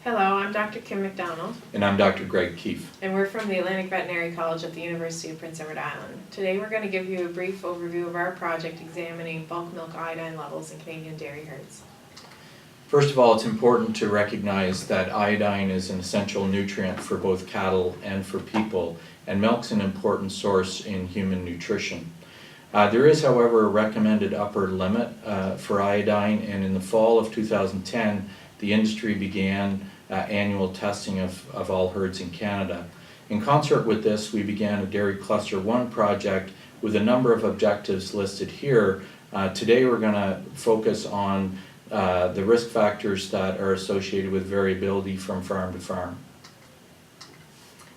Hello, I'm Dr. Kim McDonald, And I'm Dr. Greg Keefe. and we're from the Atlantic Veterinary College at the University of Prince Edward Island. Today we're going to give you a brief overview of our project examining bulk milk iodine levels in Canadian dairy herds. First of all, it's important to recognize that iodine is an essential nutrient for both cattle and for people, and milk's an important source in human nutrition. There is, however, a recommended upper limit for iodine, and in the fall of 2010, the industry began annual testing of all herds in Canada. In concert with this, we began a Dairy Cluster 1 project with a number of objectives listed here. Today we're going to focus on the risk factors that are associated with variability from farm to farm.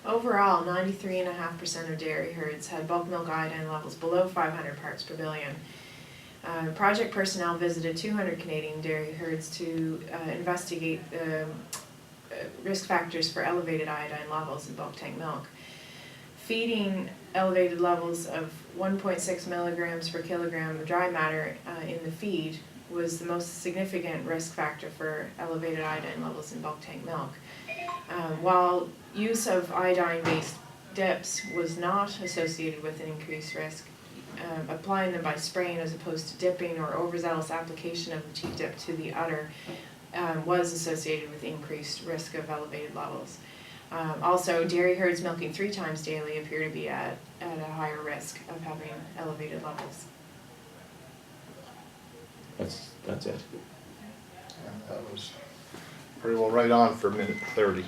Overall, 93.5% of dairy herds had bulk milk iodine levels below 500 parts per billion. Project personnel visited 200 Canadian dairy herds to investigate the risk factors for elevated iodine levels in bulk tank milk. Feeding elevated levels of 1.6 milligrams per kilogram of dry matter in the feed was the most significant risk factor for elevated iodine levels in bulk tank milk. While use of iodine-based dips was not associated with an increased risk, applying them by spraying as opposed to dipping or overzealous application of the cheap dip to the udder was associated with increased risk of elevated levels. Also, dairy herds milking 3 times daily appear to be at a higher risk of having elevated levels. That's it. Yeah, that was pretty well right on for minute 30.